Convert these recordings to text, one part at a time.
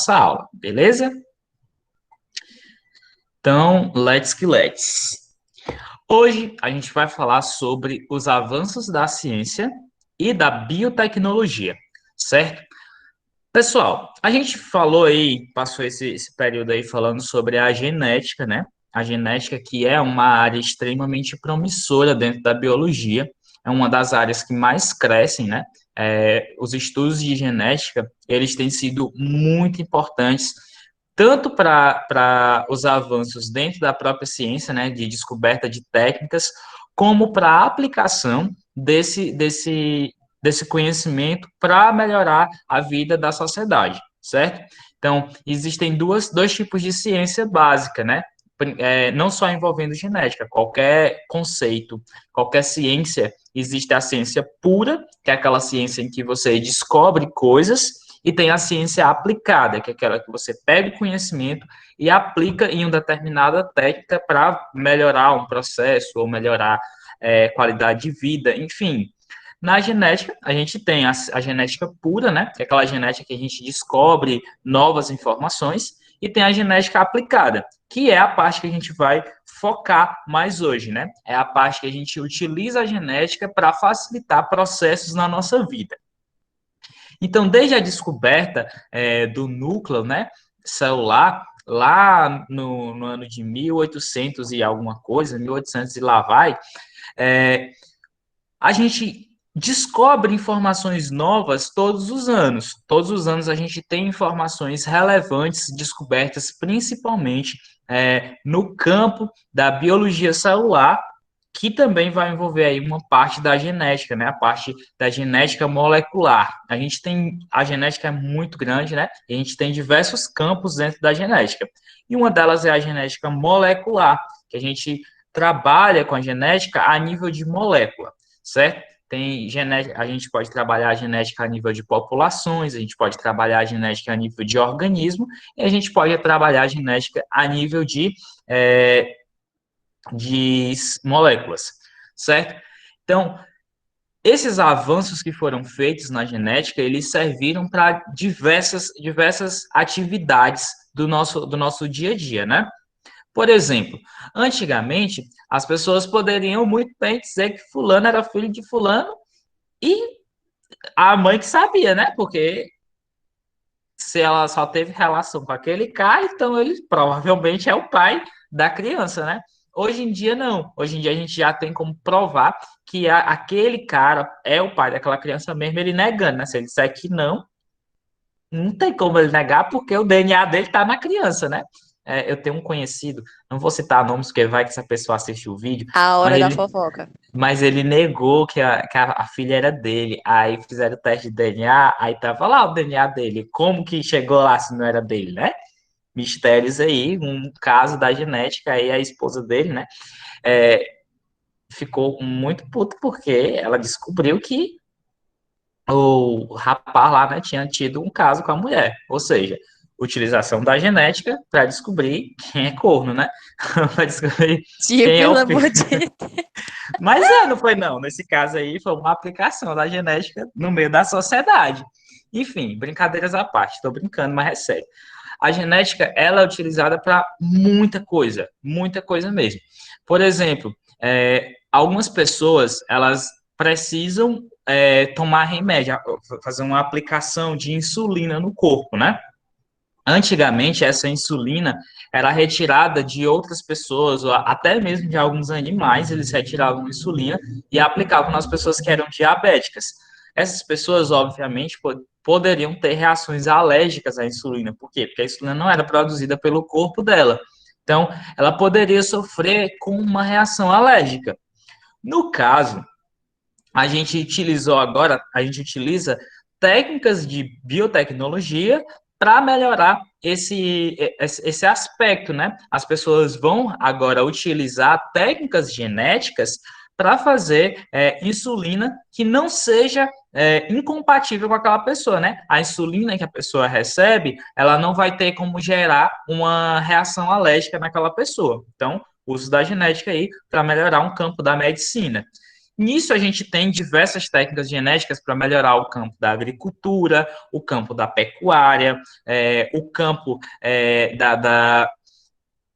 nossa aula, beleza? Então, let's que let's. Hoje a gente vai falar sobre os avanços da ciência e da biotecnologia, certo? Pessoal, a gente falou aí, passou esse período aí falando sobre a genética, né? A genética que é uma área extremamente promissora dentro da biologia, é uma das áreas que mais crescem, né? Os estudos de genética, eles têm sido muito importantes, tanto para os avanços dentro da própria ciência, né? De descoberta de técnicas, como para a aplicação desse conhecimento para melhorar a vida da sociedade, certo? Então, existem dois tipos de ciência básica, né? Não só envolvendo genética, qualquer conceito, qualquer ciência, existe a ciência pura, que é aquela ciência em que você descobre coisas, e tem a ciência aplicada, que é aquela que você pega o conhecimento e aplica em uma determinada técnica para melhorar um processo ou melhorar qualidade de vida, enfim. Na genética, a gente tem a genética pura, né? Que é aquela genética que a gente descobre novas informações, e tem a genética aplicada, que é a parte que a gente vai focar mais hoje, né? É a parte que a gente utiliza a genética para facilitar processos na nossa vida. Então, desde a descoberta do núcleo, né, celular, lá no ano de 1800 e alguma coisa, 1800 e lá vai, a gente descobre informações novas todos os anos. Todos os anos a gente tem informações relevantes descobertas, principalmente no campo da biologia celular, que também vai envolver aí uma parte da genética, né? A parte da genética molecular. A genética é muito grande, né? E a gente tem diversos campos dentro da genética. E uma delas é a genética molecular, que a gente trabalha com a genética a nível de molécula, certo? Tem genética, a gente pode trabalhar a genética a nível de populações, a gente pode trabalhar a genética a nível de organismo, e a gente pode trabalhar a genética a nível de moléculas, certo? Então, esses avanços que foram feitos na genética, eles serviram para diversas atividades do nosso dia a dia, né? Por exemplo, antigamente, as pessoas poderiam muito bem dizer que fulano era filho de fulano e a mãe que sabia, né? Porque se ela só teve relação com aquele cara, então ele provavelmente é o pai da criança, né? Hoje em dia, não. Hoje em dia, a gente já tem como provar que aquele cara é o pai daquela criança mesmo, ele negando, né? Se ele disser que não, não tem como ele negar, porque o DNA dele tá na criança, né? Eu tenho um conhecido, não vou citar nomes, porque vai que essa pessoa assiste o vídeo, A mas hora da ele, fofoca. mas ele negou que a filha era dele. Aí fizeram o teste de DNA, aí tava lá o DNA dele. Como que chegou lá se não era dele, né? Mistérios aí, um caso da genética, aí a esposa dele, né? é, Ficou muito puto porque ela descobriu que o rapaz lá, né, tinha tido um caso com a mulher. Ou seja, utilização da genética para descobrir quem é corno, né? Para descobrir Tio, quem é o pelo filho. amor de Mas não foi não. Nesse caso aí, foi uma aplicação da genética no meio da sociedade. Enfim, brincadeiras à parte. Estou brincando, mas é sério. A genética, ela é utilizada para muita coisa mesmo. Por exemplo, algumas pessoas, elas precisam tomar remédio, fazer uma aplicação de insulina no corpo, né? Antigamente, essa insulina era retirada de outras pessoas, ou até mesmo de alguns animais, eles retiravam insulina e aplicavam nas pessoas que eram diabéticas. Essas pessoas, obviamente, poderiam ter reações alérgicas à insulina. Por quê? Porque a insulina não era produzida pelo corpo dela. Então, ela poderia sofrer com uma reação alérgica. No caso, a gente utiliza técnicas de biotecnologia para melhorar esse aspecto, né? As pessoas vão agora utilizar técnicas genéticas para fazer insulina que não seja incompatível com aquela pessoa, né? A insulina que a pessoa recebe, ela não vai ter como gerar uma reação alérgica naquela pessoa. Então, uso da genética aí para melhorar um campo da medicina. Nisso, a gente tem diversas técnicas genéticas para melhorar o campo da agricultura, o campo da pecuária, o campo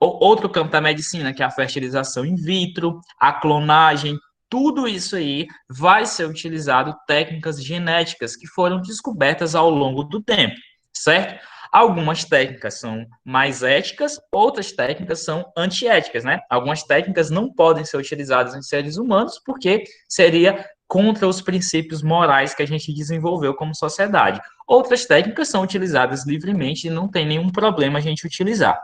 outro campo da medicina, que é a fertilização in vitro, a clonagem. Tudo isso aí vai ser utilizado técnicas genéticas que foram descobertas ao longo do tempo, certo? Algumas técnicas são mais éticas, outras técnicas são antiéticas, né? Algumas técnicas não podem ser utilizadas em seres humanos porque seria contra os princípios morais que a gente desenvolveu como sociedade. Outras técnicas são utilizadas livremente e não tem nenhum problema a gente utilizar.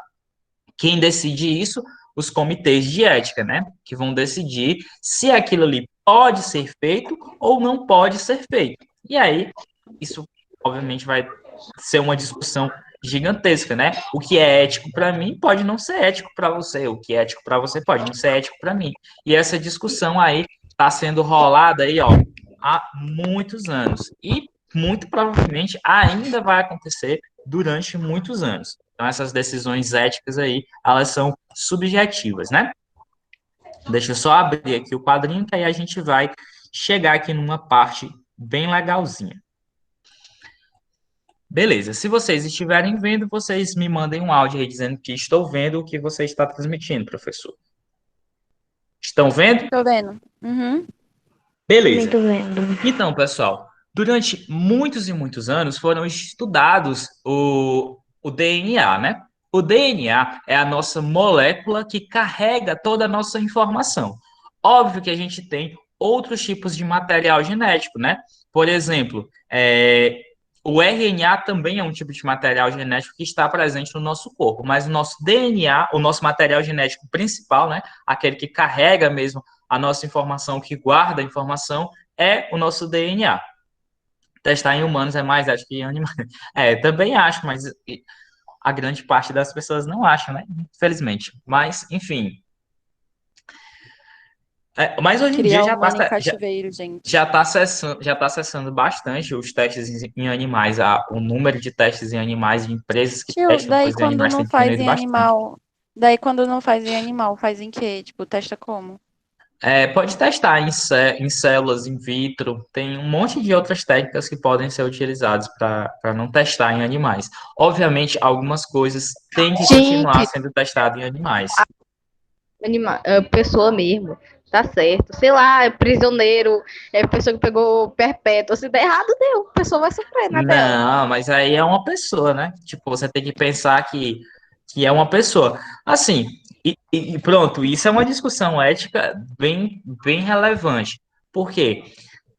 Quem decide isso? Os comitês de ética, né? Que vão decidir se aquilo ali pode ser feito ou não pode ser feito. E aí, isso obviamente vai ser uma discussão gigantesca, né? O que é ético para mim pode não ser ético para você, o que é ético para você pode não ser ético para mim. E essa discussão aí está sendo rolada aí, ó, há muitos anos e muito provavelmente ainda vai acontecer durante muitos anos. Então, essas decisões éticas aí, elas são subjetivas, né? Deixa eu só abrir aqui o quadrinho, que aí a gente vai chegar aqui numa parte bem legalzinha. Beleza, se vocês estiverem vendo, vocês me mandem um áudio aí dizendo que estou vendo o que você está transmitindo, professor. Estão vendo? Tô vendo. Uhum. Beleza. Também tô vendo. Então, pessoal, durante muitos e muitos anos foram estudados o DNA, né? O DNA é a nossa molécula que carrega toda a nossa informação. Óbvio que a gente tem outros tipos de material genético, né? Por exemplo, o RNA também é um tipo de material genético que está presente no nosso corpo, mas o nosso DNA, o nosso material genético principal, né? Aquele que carrega mesmo a nossa informação, que guarda a informação, é o nosso DNA. Testar em humanos é mais, acho que em animais. Também acho, mas a grande parte das pessoas não acham, né? Infelizmente. Mas, enfim. Mas hoje em dia Criar humano em cativeiro, já gente. está acessando, já tá acessando bastante os testes em animais. O número de testes em animais, de empresas que Tio, testam daí coisas em quando animais não tem faz diminuído em bastante. animal. Daí quando não faz em animal, faz em quê? Tipo, testa como? Pode testar em células in vitro, tem um monte de outras técnicas que podem ser utilizadas para não testar em animais. Obviamente, algumas coisas têm que continuar Gente, sendo testadas em animais. pessoa mesmo, tá certo. Sei lá, é prisioneiro, é pessoa que pegou perpétuo. Se der errado, deu. A pessoa vai sofrer na dela. Não, mas aí é uma pessoa, né? Tipo, você tem que pensar que é uma pessoa. Assim, e pronto, isso é uma discussão ética bem relevante. Por quê?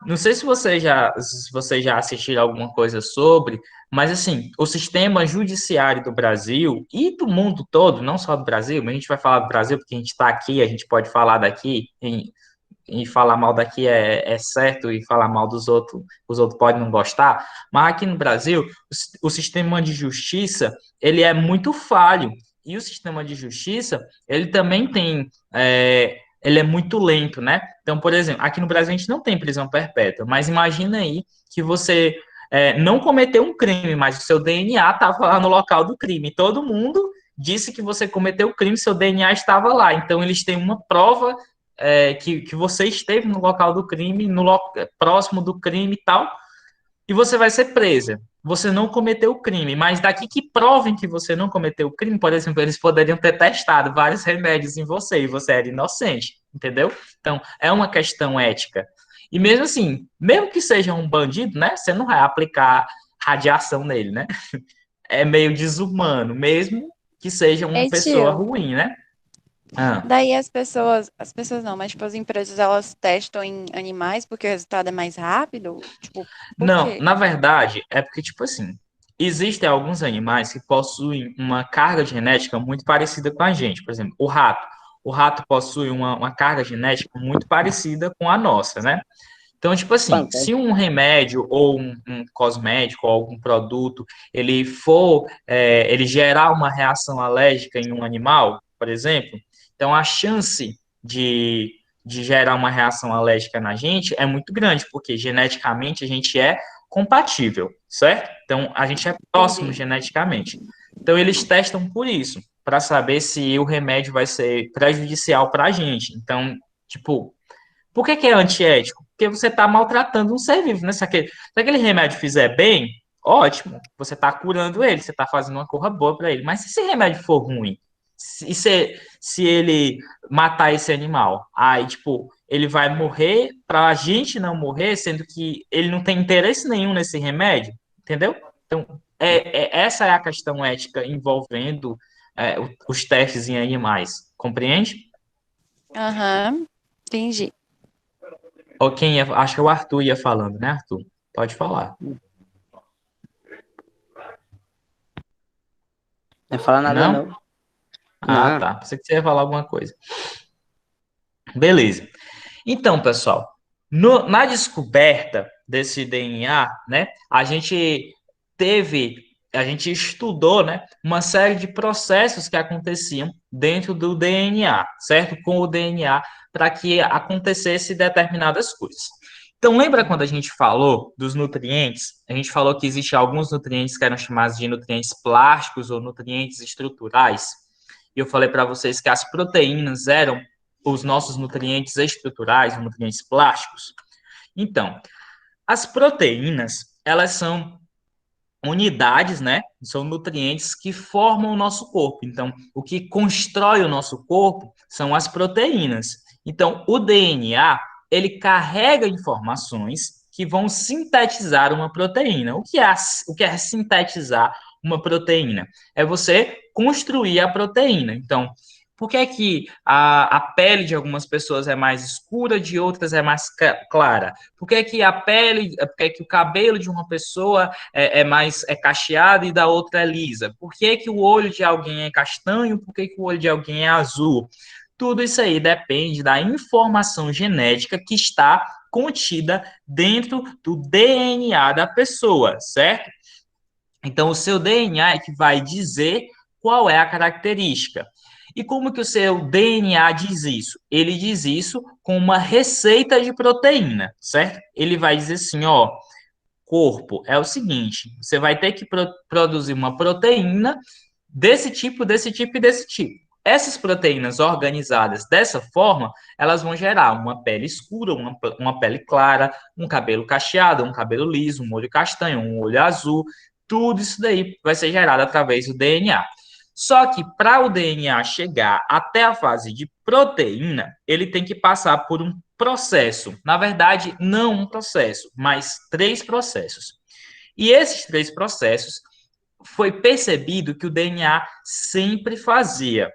Não sei se você já assistiram alguma coisa sobre, mas assim, o sistema judiciário do Brasil e do mundo todo, não só do Brasil, mas a gente vai falar do Brasil porque a gente está aqui, a gente pode falar daqui, e falar mal daqui é certo, e falar mal dos outros, os outros podem não gostar, mas aqui no Brasil, o sistema de justiça, ele é muito falho, e o sistema de justiça, ele também ele é muito lento, né? Então, por exemplo, aqui no Brasil a gente não tem prisão perpétua, mas imagina aí que você não cometeu um crime, mas o seu DNA estava lá no local do crime. Todo mundo disse que você cometeu o crime, seu DNA estava lá. Então, eles têm uma prova que você esteve no local do crime, próximo do crime e tal, e você vai ser presa. Você não cometeu o crime, mas daqui que provem que você não cometeu o crime, por exemplo, eles poderiam ter testado vários remédios em você e você era inocente, entendeu? Então, é uma questão ética. E mesmo assim, mesmo que seja um bandido, né, você não vai aplicar radiação nele, né? É meio desumano, mesmo que seja uma Ei, pessoa tio, ruim, né? Ah. daí as pessoas não, mas tipo, as empresas elas testam em animais porque o resultado é mais rápido? Tipo, por Não, quê? na verdade, é porque, tipo assim, existem alguns animais que possuem uma carga genética muito parecida com a gente. Por exemplo, o rato. O rato possui uma carga genética muito parecida com a nossa, né? Então, tipo assim, Panta. se um remédio ou um cosmético ou algum produto, ele gerar uma reação alérgica em um animal, por exemplo, então a chance de gerar uma reação alérgica na gente é muito grande, porque geneticamente a gente é compatível, certo? Então, a gente é próximo Entendi. geneticamente. Então, eles testam por isso, para saber se o remédio vai ser prejudicial para a gente. Então, tipo, Por que que é antiético? Porque você está maltratando um ser vivo, né? Se aquele remédio fizer bem, ótimo, você está curando ele, você está fazendo uma coisa boa para ele. Mas se esse remédio for ruim, se ele matar esse animal, aí, tipo, ele vai morrer para a gente não morrer, sendo que ele não tem interesse nenhum nesse remédio, entendeu? Então, essa é a questão ética envolvendo os testes em animais, compreende? Aham, entendi. Ou acho que o Arthur ia falando, né, Arthur? Pode falar. Não ia falar nada, Não? não. Ah, Não. tá. Pensei que você ia falar alguma coisa. Beleza. Então, pessoal, na descoberta desse DNA, né, a gente estudou, né, uma série de processos que aconteciam dentro do DNA, certo? Com o DNA, para que acontecesse determinadas coisas. Então, lembra quando a gente falou dos nutrientes? A gente falou que existem alguns nutrientes que eram chamados de nutrientes plásticos ou nutrientes estruturais. E eu falei para vocês que as proteínas eram os nossos nutrientes estruturais, nutrientes plásticos. Então, as proteínas, elas são unidades, né? São nutrientes que formam o nosso corpo. Então, o que constrói o nosso corpo são as proteínas. Então, o DNA, ele carrega informações que vão sintetizar uma proteína. O que é sintetizar uma proteína? É você construir a proteína. Então, por que é que a pele de algumas pessoas é mais escura, de outras é mais clara? Por que é que por que é que o cabelo de uma pessoa é cacheado e da outra é lisa? Por que que o olho de alguém é castanho? Por que que o olho de alguém é azul? Tudo isso aí depende da informação genética que está contida dentro do DNA da pessoa, certo? Então, o seu DNA é que vai dizer qual é a característica. E como que o seu DNA diz isso? Ele diz isso com uma receita de proteína, certo? Ele vai dizer assim, ó, corpo é o seguinte, você vai ter que produzir uma proteína desse tipo, desse tipo e desse tipo. Essas proteínas organizadas dessa forma, elas vão gerar uma pele escura, uma pele clara, um cabelo cacheado, um cabelo liso, um olho castanho, um olho azul. Tudo isso daí vai ser gerado através do DNA. Só que para o DNA chegar até a fase de proteína, ele tem que passar por um processo. Na verdade, não um processo, mas 3 processos. E esses 3 processos foi percebido que o DNA sempre fazia.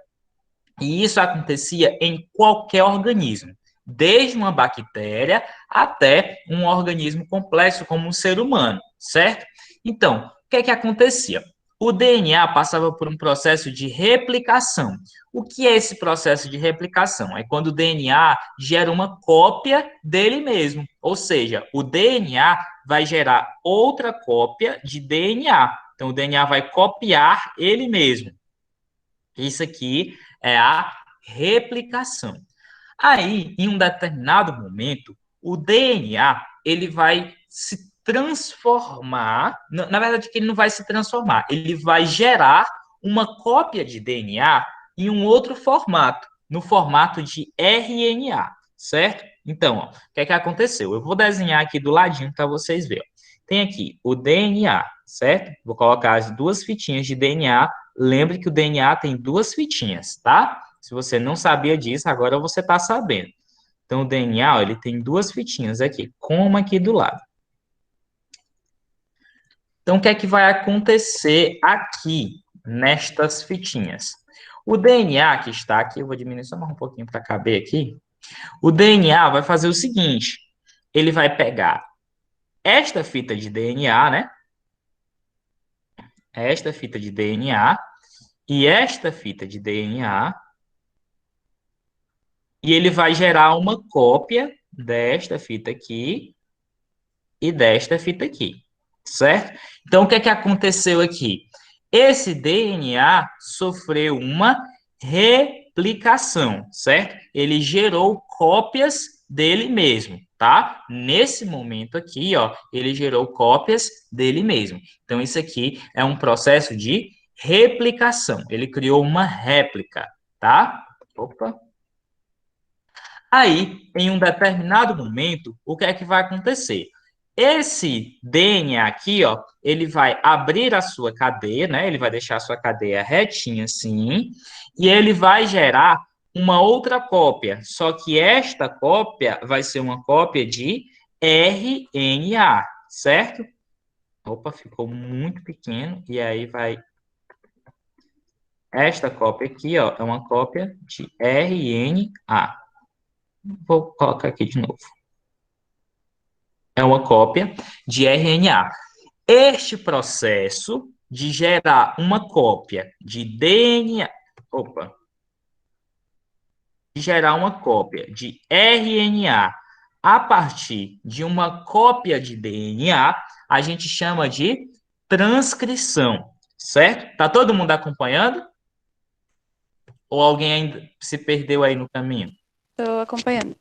E isso acontecia em qualquer organismo, desde uma bactéria até um organismo complexo como um ser humano, certo? Então, o que é que acontecia? O DNA passava por um processo de replicação. O que é esse processo de replicação? É quando o DNA gera uma cópia dele mesmo. Ou seja, o DNA vai gerar outra cópia de DNA. Então, o DNA vai copiar ele mesmo. Isso aqui é a replicação. Aí, em um determinado momento, o DNA ele vai se transformar. Na verdade, ele não vai se transformar, ele vai gerar uma cópia de DNA em um outro formato, no formato de RNA, certo? Então, ó, o que é que aconteceu? Eu vou desenhar aqui do ladinho para vocês verem. Tem aqui o DNA, certo? Vou colocar as 2 fitinhas de DNA. Lembre que o DNA tem 2 fitinhas, tá? Se você não sabia disso, agora você está sabendo. Então, o DNA, ó, ele tem 2 fitinhas aqui, como aqui do lado. Então, o que é que vai acontecer aqui, nestas fitinhas? O DNA que está aqui, eu vou diminuir só mais um pouquinho para caber aqui. O DNA vai fazer o seguinte, ele vai pegar esta fita de DNA, né? Esta fita de DNA e esta fita de DNA, e ele vai gerar uma cópia desta fita aqui e desta fita aqui, certo? Então, o que é que aconteceu aqui? Esse DNA sofreu uma replicação, certo? Ele gerou cópias dele mesmo, tá? Nesse momento aqui, ó, ele gerou cópias dele mesmo. Então, isso aqui é um processo de replicação. Ele criou uma réplica, tá? Opa. Aí, em um determinado momento, o que é que vai acontecer? Esse DNA aqui, ó, ele vai abrir a sua cadeia, né? Ele vai deixar a sua cadeia retinha assim, e ele vai gerar uma outra cópia. Só que esta cópia vai ser uma cópia de RNA, certo? Opa, ficou muito pequeno, e aí vai. Esta cópia aqui, ó, é uma cópia de RNA. Vou colocar aqui de novo. É uma cópia de RNA. Este processo de gerar uma cópia de DNA, opa, de gerar uma cópia de RNA a partir de uma cópia de DNA, a gente chama de transcrição, certo? Tá todo mundo acompanhando? Ou alguém ainda se perdeu aí no caminho? Estou acompanhando.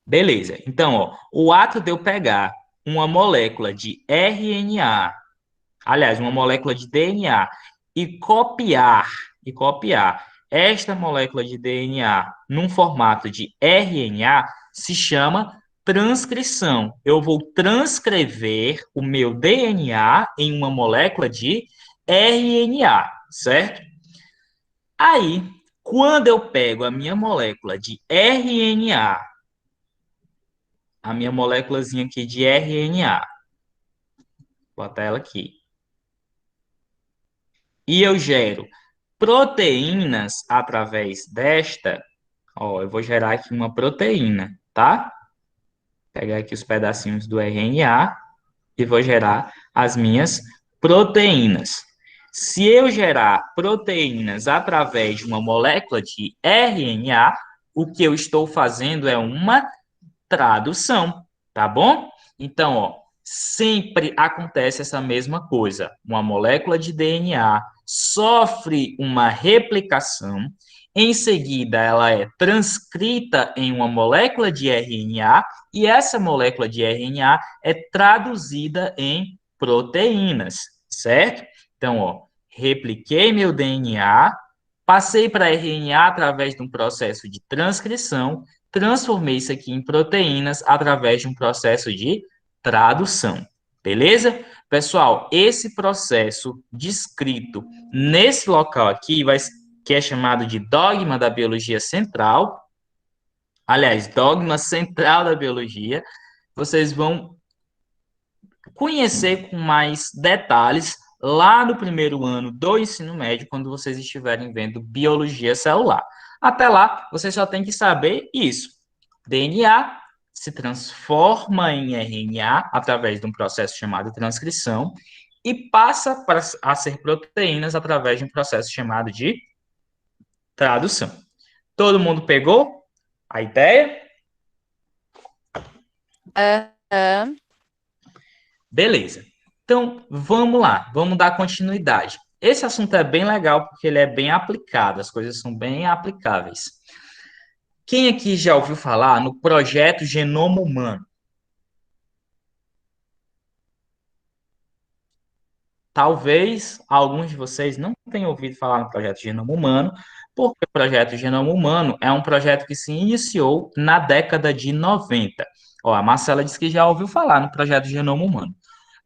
Beleza. Então, ó, o ato de eu pegar uma molécula de RNA, aliás, uma molécula de DNA, e copiar esta molécula de DNA num formato de RNA, se chama transcrição. Eu vou transcrever o meu DNA em uma molécula de RNA, certo? Aí, quando eu pego a minha molécula de RNA, a minha moléculazinha aqui de RNA, vou botar ela aqui, e eu gero proteínas através desta, ó, eu vou gerar aqui uma proteína, tá? Pegar aqui os pedacinhos do RNA e vou gerar as minhas proteínas. Se eu gerar proteínas através de uma molécula de RNA, o que eu estou fazendo é uma tradução, tá bom? Então, ó, sempre acontece essa mesma coisa. Uma molécula de DNA sofre uma replicação, em seguida ela é transcrita em uma molécula de RNA e essa molécula de RNA é traduzida em proteínas, certo? Então, ó, repliquei meu DNA, passei para RNA através de um processo de transcrição, transformei isso aqui em proteínas através de um processo de tradução. Beleza? Pessoal, esse processo descrito nesse local aqui, que é chamado de dogma da biologia central, aliás, dogma central da biologia, vocês vão conhecer com mais detalhes lá no primeiro ano do ensino médio, quando vocês estiverem vendo biologia celular. Até lá, vocês só têm que saber isso. DNA se transforma em RNA através de um processo chamado transcrição e passa a ser proteínas através de um processo chamado de tradução. Todo mundo pegou a ideia? Beleza. Então, vamos lá, vamos dar continuidade. Esse assunto é bem legal porque ele é bem aplicado, as coisas são bem aplicáveis. Quem aqui já ouviu falar no projeto Genoma Humano? Talvez alguns de vocês não tenham ouvido falar no projeto Genoma Humano, porque o projeto Genoma Humano é um projeto que se iniciou na década de 90. Ó, a Marcela disse que já ouviu falar no projeto Genoma Humano.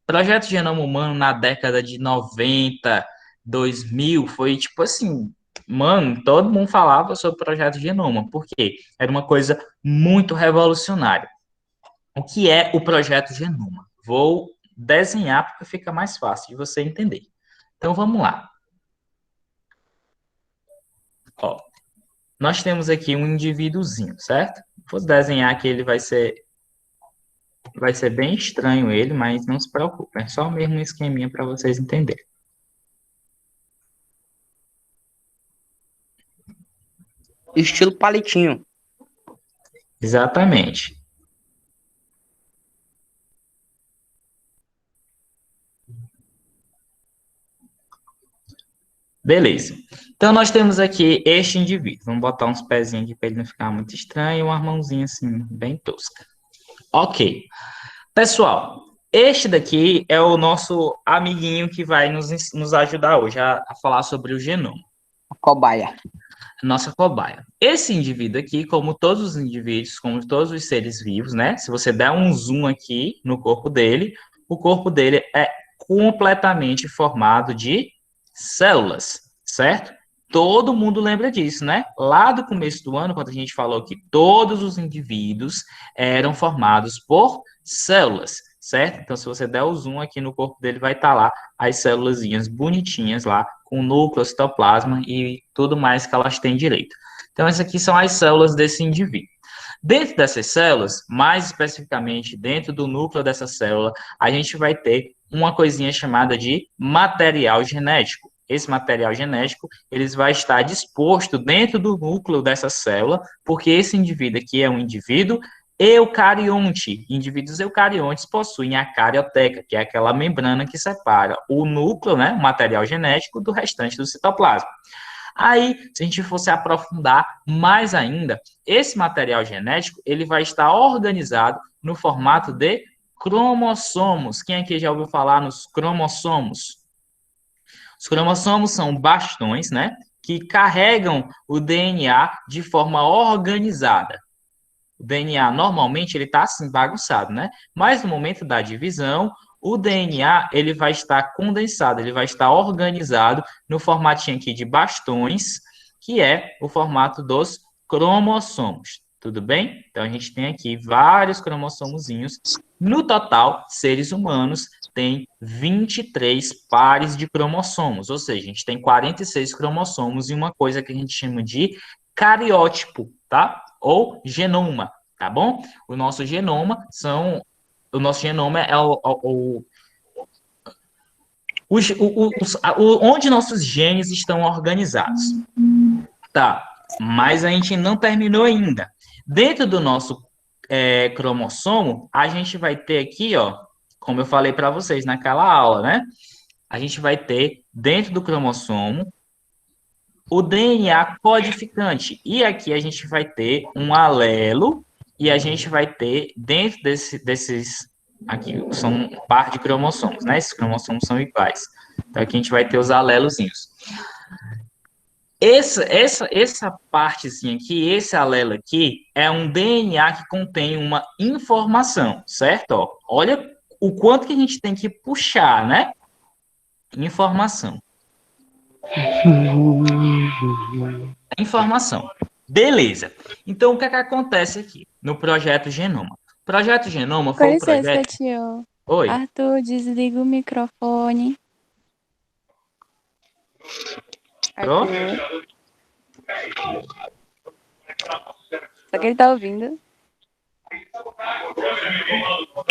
Projeto Genoma Humano na década de 90, 2000, foi tipo assim, mano, todo mundo falava sobre o Projeto Genoma, porque era uma coisa muito revolucionária. O que é o Projeto Genoma? Vou desenhar porque fica mais fácil de você entender. Então, vamos lá. Ó, nós temos aqui um indivíduozinho, certo? Vou desenhar aqui, ele vai ser bem estranho ele, mas não se preocupe, é só mesmo um esqueminha para vocês entenderem. Estilo palitinho. Exatamente. Beleza. Então, nós temos aqui este indivíduo. Vamos botar uns pezinhos aqui para ele não ficar muito estranho e uma mãozinha assim, bem tosca. Ok. Pessoal, este daqui é o nosso amiguinho que vai nos ajudar hoje a falar sobre o genoma. Cobaia. Nossa cobaia. Esse indivíduo aqui, como todos os indivíduos, como todos os seres vivos, né? Se você der um zoom aqui no corpo dele, o corpo dele é completamente formado de células, certo? Todo mundo lembra disso, né? Lá do começo do ano, quando a gente falou que todos os indivíduos eram formados por células, certo? Então, se você der o zoom aqui no corpo dele, vai estar lá as célulazinhas bonitinhas lá, com núcleo, citoplasma e tudo mais que elas têm direito. Então, essas aqui são as células desse indivíduo. Dentro dessas células, mais especificamente dentro do núcleo dessa célula, a gente vai ter uma coisinha chamada de material genético. Esse material genético, ele vai estar disposto dentro do núcleo dessa célula, porque esse indivíduo aqui é um indivíduo eucarionte. Indivíduos eucariontes possuem a carioteca, que é aquela membrana que separa o núcleo, né, o material genético, do restante do citoplasma. Aí, se a gente fosse aprofundar mais ainda, esse material genético, ele vai estar organizado no formato de cromossomos. Quem aqui já ouviu falar nos cromossomos? Os cromossomos são bastões, né, que carregam o DNA de forma organizada. O DNA, normalmente, ele está assim, bagunçado, né? Mas no momento da divisão, o DNA, ele vai estar condensado, ele vai estar organizado no formatinho aqui de bastões, que é o formato dos cromossomos. Tudo bem? Então, a gente tem aqui vários cromossomozinhos. No total, seres humanos têm 23 pares de cromossomos, ou seja, a gente tem 46 cromossomos e uma coisa que a gente chama de cariótipo, tá? Ou genoma, tá bom? O nosso genoma é onde nossos genes estão organizados. Tá, mas a gente não terminou ainda. Dentro do nosso cromossomo, a gente vai ter aqui, ó, como eu falei para vocês naquela aula, né? A gente vai ter dentro do cromossomo o DNA codificante. E aqui a gente vai ter um alelo e a gente vai ter dentro desses aqui, são um par de cromossomos, né? Esses cromossomos são iguais. Então aqui a gente vai ter os alelozinhos. Essa partezinha aqui, esse alelo aqui, é um DNA que contém uma informação, certo? Ó, olha o quanto que a gente tem que puxar, né? Informação. Informação. Beleza. Então, o que é que acontece aqui no Projeto Genoma? O Projeto Genoma Com foi um licença, projeto... tio. Oi. Arthur, desliga o microfone. Pronto? Arthur. Só que ele tá ouvindo.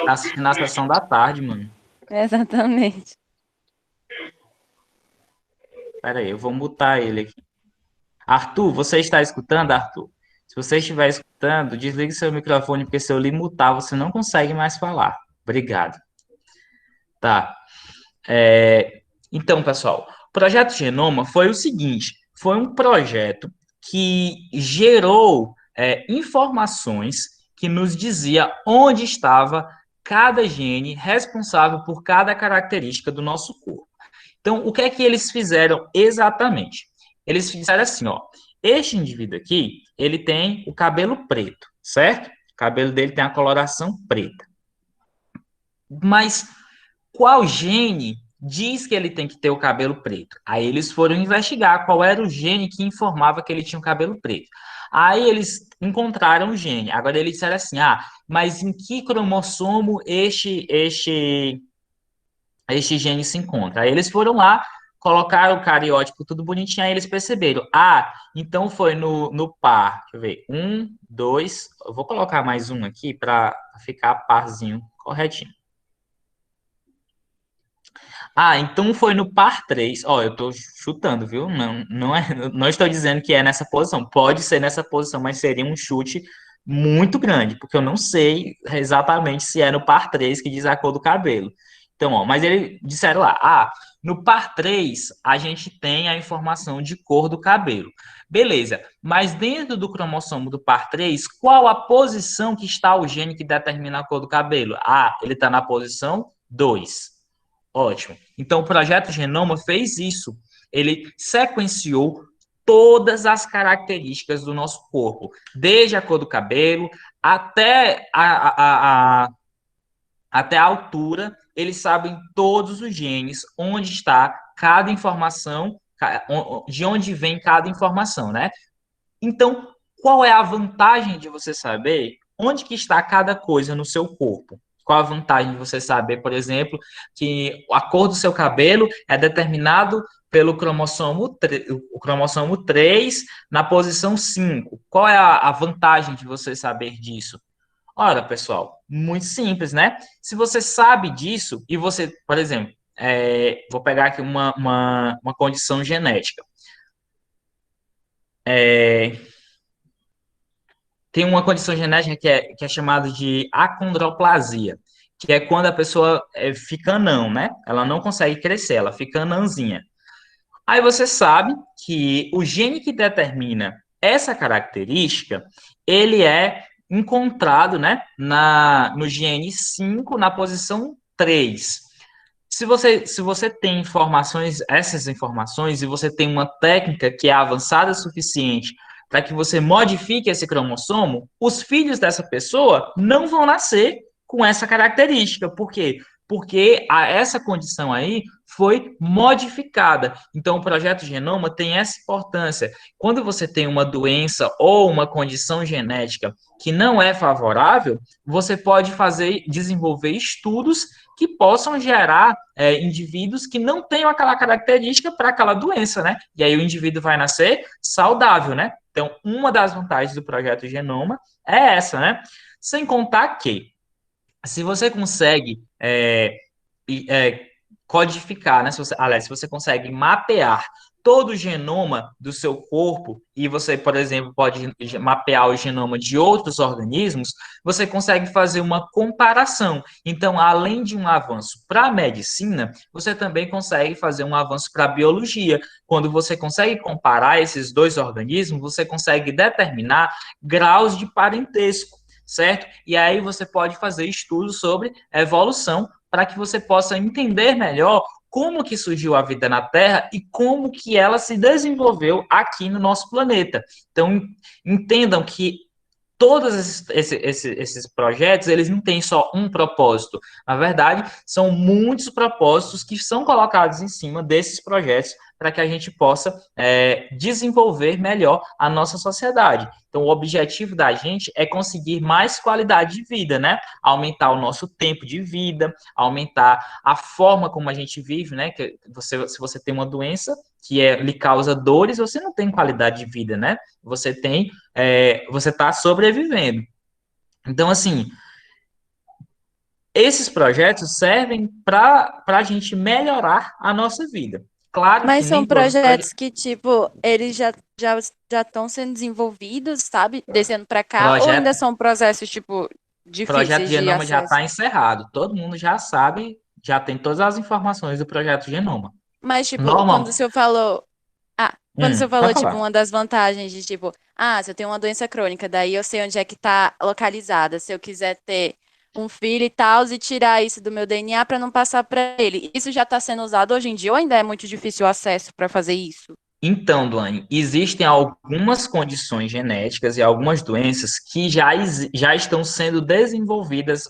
Tá assistindo a sessão da tarde, mano. Exatamente. Pera aí, eu vou mutar ele aqui. Arthur, você está escutando, Arthur? Se você estiver escutando, desligue seu microfone, porque se eu lhe mutar, você não consegue mais falar. Obrigado. Tá. Então, pessoal, o Projeto Genoma foi o seguinte, foi um projeto que gerou informações que nos dizia onde estava cada gene responsável por cada característica do nosso corpo. Então, o que é que eles fizeram exatamente? Eles fizeram assim, ó, este indivíduo aqui, ele tem o cabelo preto, certo? O cabelo dele tem a coloração preta. Mas qual gene diz que ele tem que ter o cabelo preto? Aí eles foram investigar qual era o gene que informava que ele tinha o cabelo preto. Aí eles encontraram o gene. Agora eles disseram assim, mas em que cromossomo este gene se encontra? Aí eles foram lá, colocaram o cariótipo tudo bonitinho, aí eles perceberam, então foi no par, deixa eu ver, 1, 2, eu vou colocar mais um aqui para ficar parzinho corretinho. Então foi no par 3. Ó, eu tô chutando, viu? Não estou dizendo que é nessa posição. Pode ser nessa posição, mas seria um chute muito grande, porque eu não sei exatamente se é no par 3 que diz a cor do cabelo. Então, ó, mas eles disseram lá, no par 3 a gente tem a informação de cor do cabelo. Beleza, mas dentro do cromossomo do par 3, qual a posição que está o gene que determina a cor do cabelo? Ele está na posição 2. Ótimo. Então, o Projeto Genoma fez isso. Ele sequenciou todas as características do nosso corpo, desde a cor do cabelo até até a altura, eles sabem todos os genes, onde está cada informação, de onde vem cada informação, né? Então, qual é a vantagem de você saber onde que está cada coisa no seu corpo? Qual a vantagem de você saber, por exemplo, que a cor do seu cabelo é determinado pelo o cromossomo 3 na posição 5? Qual é a vantagem de você saber disso? Ora, pessoal, muito simples, né? Se você sabe disso e você, por exemplo, vou pegar aqui uma condição genética. Tem uma condição genética que é chamada de acondroplasia, que é quando a pessoa fica anã, né? Ela não consegue crescer, ela fica anãzinha. Aí você sabe que o gene que determina essa característica, ele é encontrado, né, no gene 5, na posição 3. Se você tem essas informações, e você tem uma técnica que é avançada o suficiente para que você modifique esse cromossomo, os filhos dessa pessoa não vão nascer com essa característica. Por quê? Porque essa condição aí foi modificada. Então, o Projeto Genoma tem essa importância. Quando você tem uma doença ou uma condição genética que não é favorável, você pode desenvolver estudos que possam gerar indivíduos que não tenham aquela característica para aquela doença, né? E aí o indivíduo vai nascer saudável, né? Então, uma das vantagens do Projeto Genoma é essa, né? Sem contar que, se você consegue codificar, né? Se você consegue mapear todo o genoma do seu corpo, e você, por exemplo, pode mapear o genoma de outros organismos, você consegue fazer uma comparação. Então, além de um avanço para a medicina, você também consegue fazer um avanço para a biologia. Quando você consegue comparar esses dois organismos, você consegue determinar graus de parentesco, certo? E aí você pode fazer estudos sobre evolução para que você possa entender melhor como que surgiu a vida na Terra e como que ela se desenvolveu aqui no nosso planeta. Então, entendam que todos esses projetos, eles não têm só um propósito. Na verdade, são muitos propósitos que são colocados em cima desses projetos para que a gente possa desenvolver melhor a nossa sociedade. Então, o objetivo da gente é conseguir mais qualidade de vida, né? Aumentar o nosso tempo de vida, aumentar a forma como a gente vive, né? Que se você tem uma doença que lhe causa dores, você não tem qualidade de vida, né? Você está sobrevivendo. Então, assim, esses projetos servem para a gente melhorar a nossa vida. Claro Mas que são nem todos projetos que, tipo, eles já estão sendo desenvolvidos, sabe? Descendo para cá, ou ainda são processos, tipo, projeto difíceis de Genoma já acesso? está encerrado. Todo mundo já sabe, já tem todas as informações do projeto Genoma. Mas, tipo, quando o Normal. senhor falou. Ah, quando o senhor falou, Pode tipo, falar. uma das vantagens de, tipo, se eu tenho uma doença crônica, daí eu sei onde é que tá localizada. Se eu quiser ter um filho e tal, e tirar isso do meu DNA para não passar para ele. Isso já está sendo usado hoje em dia ou ainda é muito difícil o acesso para fazer isso? Então, Duane, existem algumas condições genéticas e algumas doenças que já estão sendo desenvolvidas,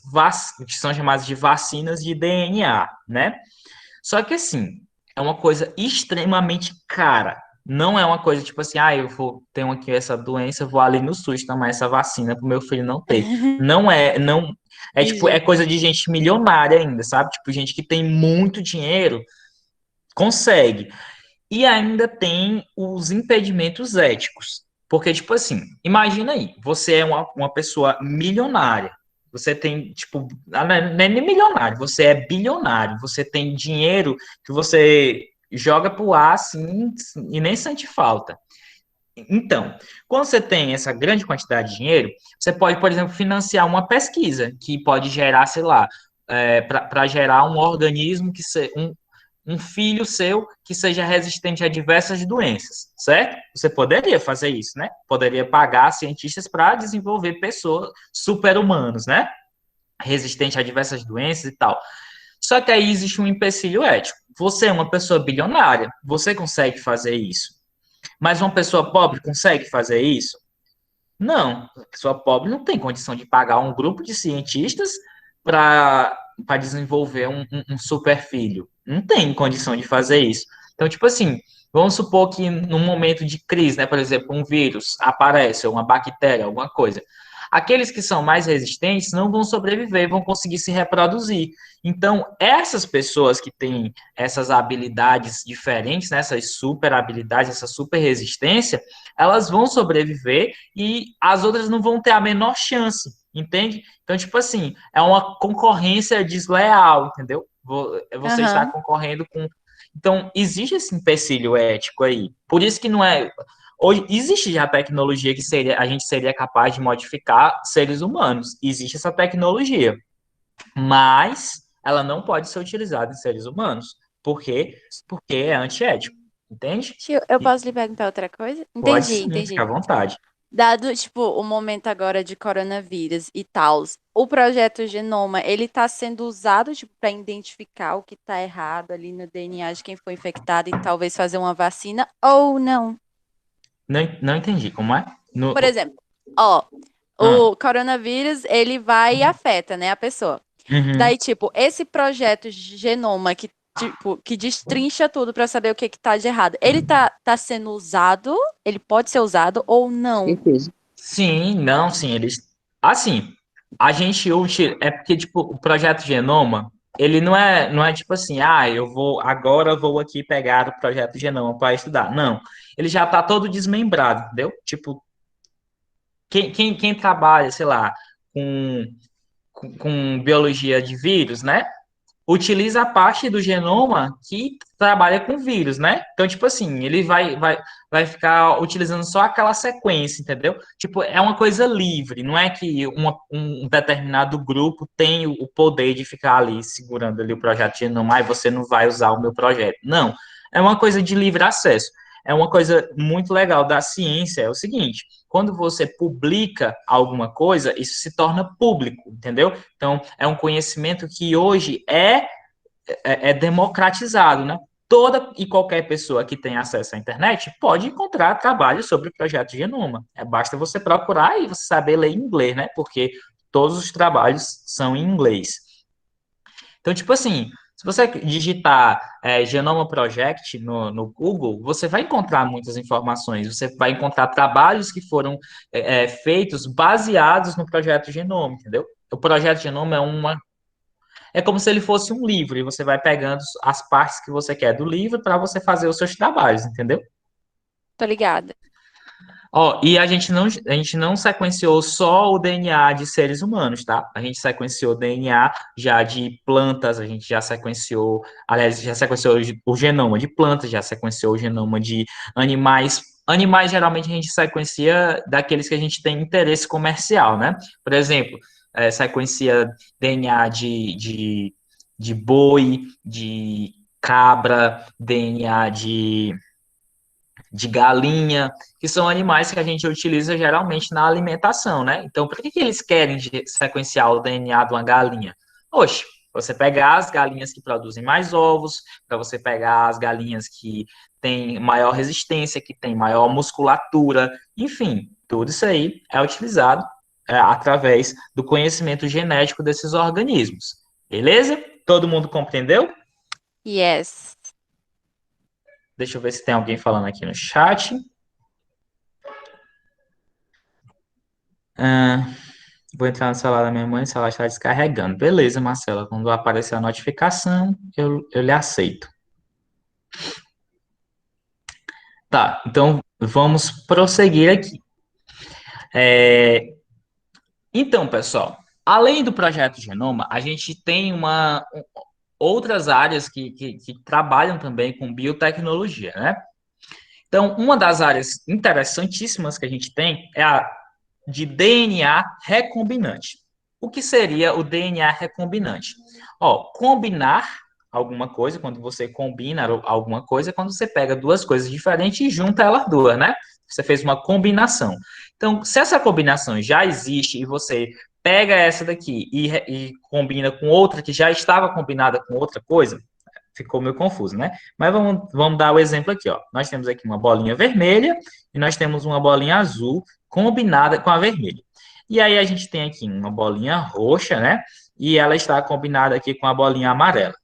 que são chamadas de vacinas de DNA, né? Só que, assim, é uma coisa extremamente cara. Não é uma coisa tipo assim, tenho aqui essa doença, vou ali no SUS tomar essa vacina para o meu filho não ter. Não, tipo, é Entendi. coisa de gente milionária ainda, sabe? Tipo, gente que tem muito dinheiro consegue. E ainda tem os impedimentos éticos. Porque, tipo assim, imagina aí, você é uma pessoa milionária. Você tem, tipo, não é nem milionário, você é bilionário. Você tem dinheiro que você joga pro ar, assim, e nem sente falta. Então, quando você tem essa grande quantidade de dinheiro, você pode, por exemplo, financiar uma pesquisa que pode gerar, sei lá, para gerar um organismo um filho seu que seja resistente a diversas doenças, certo? Você poderia fazer isso, né? Poderia pagar cientistas para desenvolver pessoas super-humanos, né? Resistente a diversas doenças e tal. Só que aí existe um empecilho ético. Você é uma pessoa bilionária, você consegue fazer isso. Mas uma pessoa pobre consegue fazer isso? Não, a pessoa pobre não tem condição de pagar um grupo de cientistas para desenvolver um super filho. Não tem condição de fazer isso. Então, tipo assim, vamos supor que num momento de crise, né, por exemplo, um vírus aparece, ou uma bactéria, alguma coisa. Aqueles que são mais resistentes não vão sobreviver, vão conseguir se reproduzir. Então, essas pessoas que têm essas habilidades diferentes, né, essas super habilidades, essa super resistência, elas vão sobreviver e as outras não vão ter a menor chance, entende? Então, tipo assim, é uma concorrência desleal, entendeu? Você está Aham. concorrendo com. Então, existe esse empecilho ético aí. Por isso que não é. Hoje, existe já tecnologia que a gente seria capaz de modificar seres humanos. Existe essa tecnologia. Mas ela não pode ser utilizada em seres humanos. Por quê? Porque é antiético. Entende? Tio, eu E posso lhe perguntar outra coisa? pode Entendi, sim, fica à entendi. vontade. Dado, tipo, o momento agora de coronavírus e tal, o projeto Genoma, ele está sendo usado, tipo, para identificar o que está errado ali no DNA de quem foi infectado e talvez fazer uma vacina ou não? Não entendi como é? Por exemplo, ó, Ah, o coronavírus, ele vai e afeta, né, a pessoa. uhum. Daí, tipo, esse projeto Genoma que, tipo, que destrincha tudo para saber o que que tá de errado, ele tá sendo usado? Ele pode ser usado ou não? Certeza. Sim, não, sim, eles. Assim, a gente utiliza. É porque, tipo, o projeto Genoma, ele não é tipo assim, agora eu vou aqui pegar o projeto Genoma para estudar. Não, ele já está todo desmembrado, entendeu? Tipo, quem trabalha, sei lá, com, com biologia de vírus, né? Utiliza a parte do genoma que trabalha com vírus, né? Então, tipo assim, ele vai ficar utilizando só aquela sequência, entendeu? Tipo, é uma coisa livre, não é que um determinado grupo tem o poder de ficar ali segurando ali o projeto de genoma, e você não vai usar o meu projeto. Não, é uma coisa de livre acesso. É uma coisa muito legal da ciência, é o seguinte, quando você publica alguma coisa, isso se torna público, entendeu? Então, é um conhecimento que hoje é democratizado, né? Toda e qualquer pessoa que tem acesso à internet pode encontrar trabalho sobre o projeto Genoma. Basta você procurar e você saber ler inglês, né? Porque todos os trabalhos são em inglês. Então, tipo assim, se você digitar Genoma Project no Google, você vai encontrar muitas informações. Você vai encontrar trabalhos que foram feitos baseados no projeto Genoma, entendeu? O projeto Genoma é como se ele fosse um livro, e você vai pegando as partes que você quer do livro para você fazer os seus trabalhos, entendeu? Tô ligada. Ó, e a gente não sequenciou só o DNA de seres humanos, tá? A gente sequenciou DNA já de plantas, a gente já sequenciou, aliás, já sequenciou o genoma de plantas, já sequenciou o genoma de animais. Animais, geralmente, a gente sequencia daqueles que a gente tem interesse comercial, né? Por exemplo, sequencia DNA de boi, de cabra, DNA de galinha, que são animais que a gente utiliza geralmente na alimentação, né? Então, por que eles querem sequenciar o DNA de uma galinha? Oxe, você pegar as galinhas que produzem mais ovos, para você pegar as galinhas que têm maior resistência, que têm maior musculatura, enfim, tudo isso aí é utilizado através do conhecimento genético desses organismos. Beleza? Todo mundo compreendeu? Yes. Deixa eu ver se tem alguém falando aqui no chat. Ah, vou entrar no celular da minha mãe, o celular está descarregando. Beleza, Marcela. Quando aparecer a notificação, eu lhe aceito. Tá, então vamos prosseguir aqui. Então, pessoal, além do projeto Genoma, a gente tem outras áreas que trabalham também com biotecnologia, né? Então, uma das áreas interessantíssimas que a gente tem é a de DNA recombinante. O que seria o DNA recombinante? Ó, combinar alguma coisa, quando você combina alguma coisa, é quando você pega duas coisas diferentes e junta elas duas, né? Você fez uma combinação. Então, se essa combinação já existe e você pega essa daqui e combina com outra que já estava combinada com outra coisa, ficou meio confuso, né? Mas vamos dar o exemplo aqui, ó. Nós temos aqui uma bolinha vermelha e nós temos uma bolinha azul combinada com a vermelha. E aí a gente tem aqui uma bolinha roxa, né? E ela está combinada aqui com a bolinha amarela.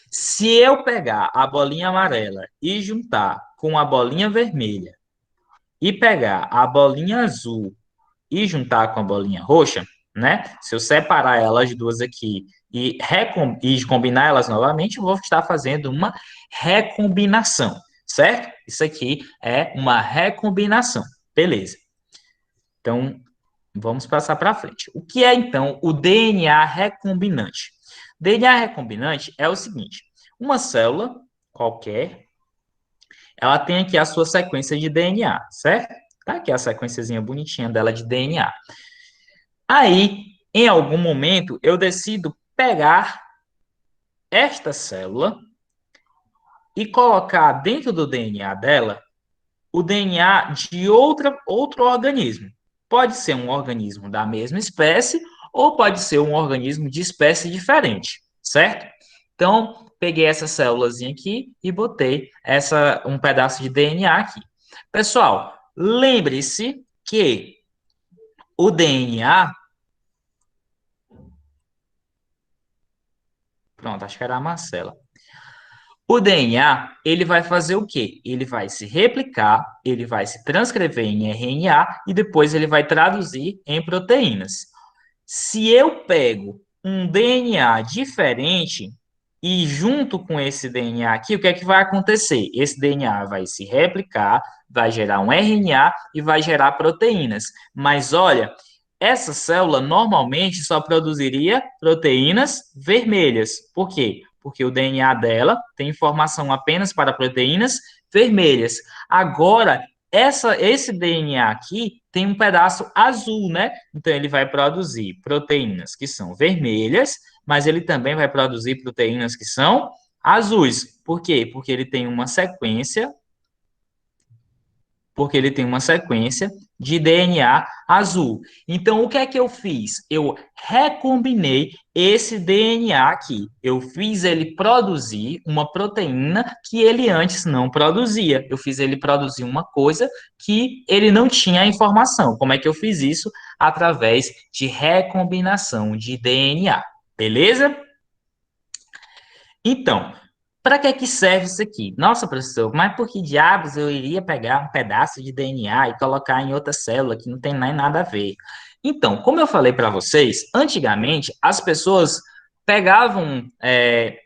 Se eu pegar a bolinha amarela e juntar com a bolinha vermelha e pegar a bolinha azul e juntar com a bolinha roxa, né? Se eu separar elas duas aqui e combinar elas novamente, eu vou estar fazendo uma recombinação, certo? Isso aqui é uma recombinação. Beleza. Então, vamos passar para frente. O que é, então, o DNA recombinante? DNA recombinante é o seguinte: uma célula qualquer, ela tem aqui a sua sequência de DNA, certo? Tá aqui a sequenciazinha bonitinha dela de DNA. Aí, em algum momento, eu decido pegar esta célula e colocar dentro do DNA dela o DNA de outro organismo. Pode ser um organismo da mesma espécie ou pode ser um organismo de espécie diferente, certo? Então, peguei essa célulazinha aqui e botei um pedaço de DNA aqui. Pessoal, lembre-se que o DNA... Pronto, acho que era a Marcela. O DNA, ele vai fazer o quê? Ele vai se replicar, ele vai se transcrever em RNA e depois ele vai traduzir em proteínas. Se eu pego um DNA diferente e junto com esse DNA aqui, o que é que vai acontecer? Esse DNA vai se replicar, vai gerar um RNA e vai gerar proteínas. Mas olha, essa célula normalmente só produziria proteínas vermelhas. Por quê? Porque o DNA dela tem informação apenas para proteínas vermelhas. Agora, esse DNA aqui tem um pedaço azul, né? Então, ele vai produzir proteínas que são vermelhas, mas ele também vai produzir proteínas que são azuis. Por quê? Porque ele tem uma sequência de DNA azul. Então, o que é que eu fiz? Eu recombinei esse DNA aqui. Eu fiz ele produzir uma proteína que ele antes não produzia. Eu fiz ele produzir uma coisa que ele não tinha informação. Como é que eu fiz isso? Através de recombinação de DNA. Beleza? Então, para que serve isso aqui? Nossa, professor, mas por que diabos eu iria pegar um pedaço de DNA e colocar em outra célula que não tem nem nada a ver? Então, como eu falei para vocês, antigamente as pessoas pegavam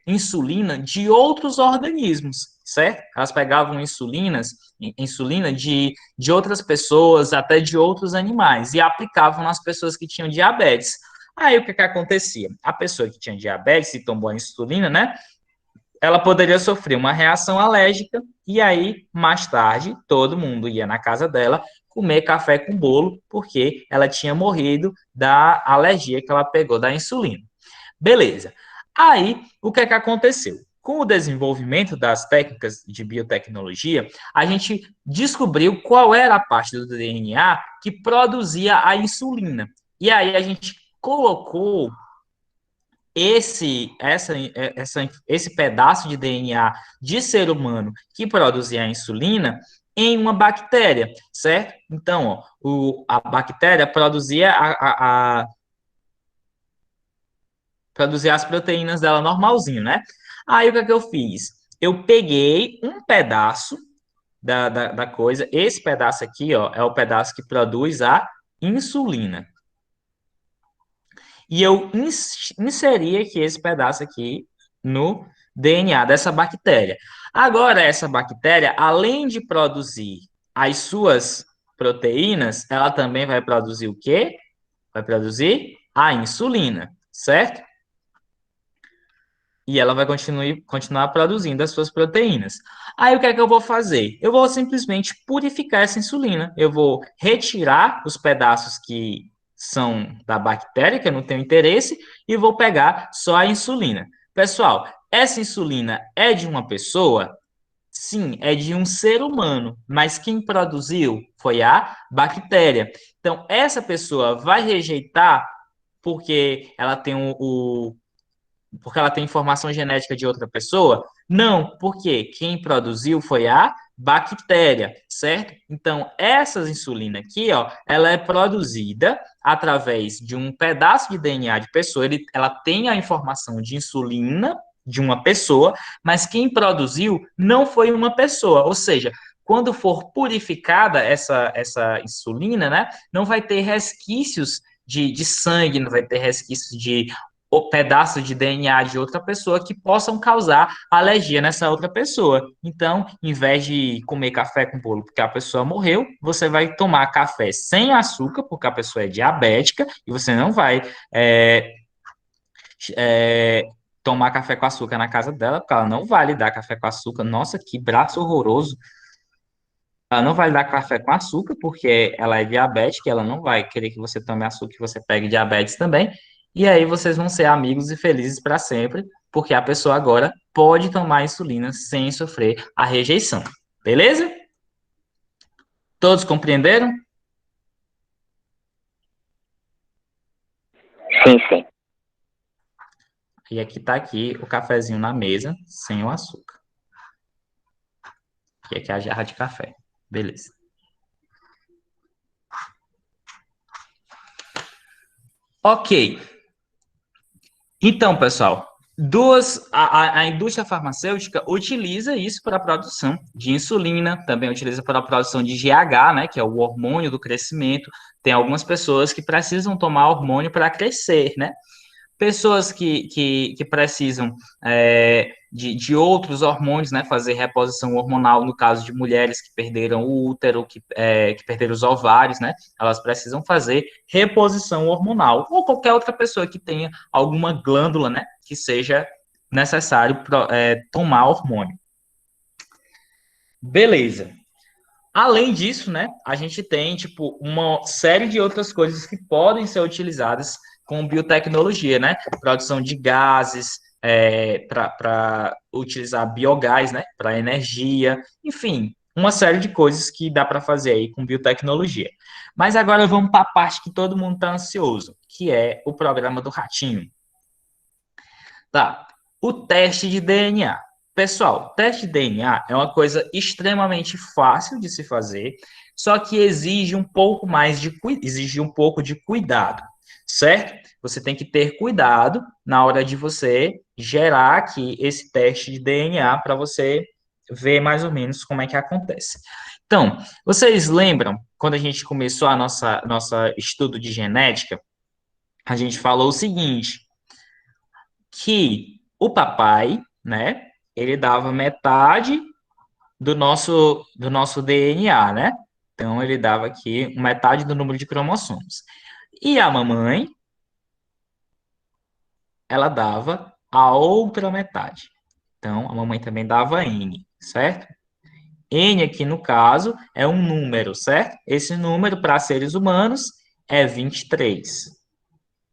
insulina de outros organismos, certo? Elas pegavam insulina de outras pessoas, até de outros animais, e aplicavam nas pessoas que tinham diabetes. Aí o que acontecia? A pessoa que tinha diabetes e tomou a insulina, né? Ela poderia sofrer uma reação alérgica e aí, mais tarde, todo mundo ia na casa dela comer café com bolo porque ela tinha morrido da alergia que ela pegou da insulina. Beleza. Aí, o que aconteceu? Com o desenvolvimento das técnicas de biotecnologia, a gente descobriu qual era a parte do DNA que produzia a insulina. E aí a gente colocou esse pedaço de DNA de ser humano que produzia a insulina em uma bactéria, certo? Então, ó, a bactéria produzia as proteínas dela normalzinho, né? Aí, o que é que eu fiz? Eu peguei um pedaço da coisa, esse pedaço aqui, ó, é o pedaço que produz a insulina. E eu inseri aqui esse pedaço aqui no DNA dessa bactéria. Agora, essa bactéria, além de produzir as suas proteínas, ela também vai produzir o quê? Vai produzir a insulina, certo? E ela vai continuar produzindo as suas proteínas. Aí, o que é que eu vou fazer? Eu vou simplesmente purificar essa insulina. Eu vou retirar os pedaços que são da bactéria, que eu não tenho interesse, e vou pegar só a insulina. Pessoal, essa insulina é de uma pessoa? Sim, é de um ser humano, mas quem produziu foi a bactéria. Então, essa pessoa vai rejeitar porque ela tem porque ela tem informação genética de outra pessoa? Não, porque quem produziu foi a bactéria, certo? Então, essa insulina aqui, ó, ela é produzida através de um pedaço de DNA de pessoa, ela tem a informação de insulina de uma pessoa, mas quem produziu não foi uma pessoa, ou seja, quando for purificada essa insulina, né, não vai ter resquícios de sangue, não vai ter resquícios de pedaços de DNA de outra pessoa que possam causar alergia nessa outra pessoa. Então, em vez de comer café com bolo porque a pessoa morreu, você vai tomar café sem açúcar, porque a pessoa é diabética, e você não vai é, é, tomar café com açúcar na casa dela, porque ela não vai lhe dar café com açúcar. Nossa, que braço horroroso. Ela não vai lhe dar café com açúcar, porque ela é diabética, ela não vai querer que você tome açúcar, que você pegue diabetes também. E aí vocês vão ser amigos e felizes para sempre, porque a pessoa agora pode tomar insulina sem sofrer a rejeição. Beleza? Todos compreenderam? Sim, sim. E aqui tá aqui o cafezinho na mesa, sem o açúcar. E aqui é a jarra de café. Beleza. Ok. Então, pessoal, a indústria farmacêutica utiliza isso para a produção de insulina, também utiliza para a produção de GH, né, que é o hormônio do crescimento. Tem algumas pessoas que precisam tomar hormônio para crescer, né? Pessoas que precisam de outros hormônios, né? Fazer reposição hormonal, no caso de mulheres que perderam o útero, que perderam os ovários, né? Elas precisam fazer reposição hormonal. Ou qualquer outra pessoa que tenha alguma glândula, né? Que seja necessário tomar hormônio. Beleza. Além disso, né, a gente tem tipo uma série de outras coisas que podem ser utilizadas com biotecnologia, né? Produção de gases, para utilizar biogás, né, para energia, enfim, uma série de coisas que dá para fazer aí com biotecnologia. Mas agora vamos para a parte que todo mundo está ansioso, que é o programa do Ratinho. Tá. O teste de DNA. Pessoal, teste de DNA é uma coisa extremamente fácil de se fazer, só que exige um pouco exige um pouco de cuidado, certo? Você tem que ter cuidado na hora de você gerar aqui esse teste de DNA para você ver mais ou menos como é que acontece. Então, vocês lembram quando a gente começou a nossa estudo de genética, a gente falou o seguinte, que o papai, né, ele dava metade do nosso DNA, né? Então, ele dava aqui metade do número de cromossomos. E a mamãe, ela dava a outra metade. Então, a mamãe também dava N, certo? N aqui, no caso, é um número, certo? Esse número, para seres humanos, é 23.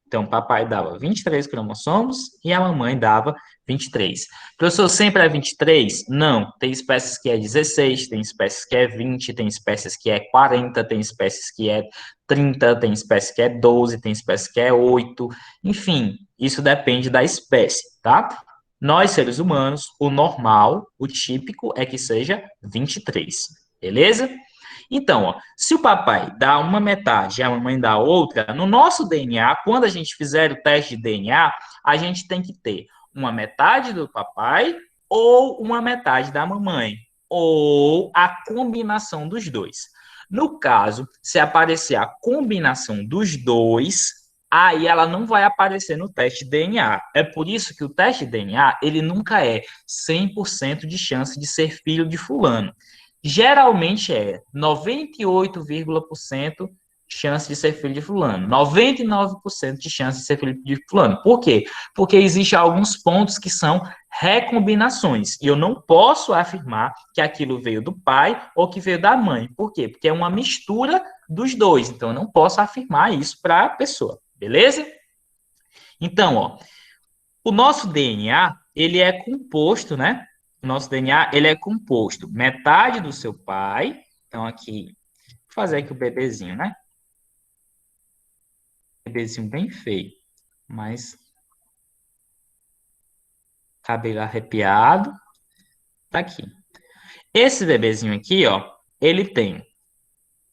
Então, o papai dava 23 cromossomos e a mamãe dava 23. Professor, sempre é 23? Não. Tem espécies que é 16, tem espécies que é 20, tem espécies que é 40, tem espécies que é 30, tem espécies que é 12, tem espécies que é 8. Enfim, isso depende da espécie, tá? Nós, seres humanos, o normal, o típico é que seja 23. Beleza? Então, ó, se o papai dá uma metade e a mamãe dá outra, no nosso DNA, quando a gente fizer o teste de DNA, a gente tem que ter uma metade do papai ou uma metade da mamãe, ou a combinação dos dois. No caso, se aparecer a combinação dos dois, aí ela não vai aparecer no teste de DNA. É por isso que o teste de DNA, ele nunca é 100% de chance de ser filho de fulano. Geralmente é 98% chance de ser filho de fulano, 99% de chance de ser filho de fulano. Por quê? Porque existem alguns pontos que são recombinações, e eu não posso afirmar que aquilo veio do pai ou que veio da mãe. Por quê? Porque é uma mistura dos dois, então eu não posso afirmar isso para a pessoa, beleza? Então, ó, o nosso DNA, ele é composto, né? O nosso DNA, ele é composto metade do seu pai. Então, aqui, vou fazer aqui o bebezinho, né? Bebezinho bem feio, mas cabelo arrepiado, tá aqui. Esse bebezinho aqui, ó, ele tem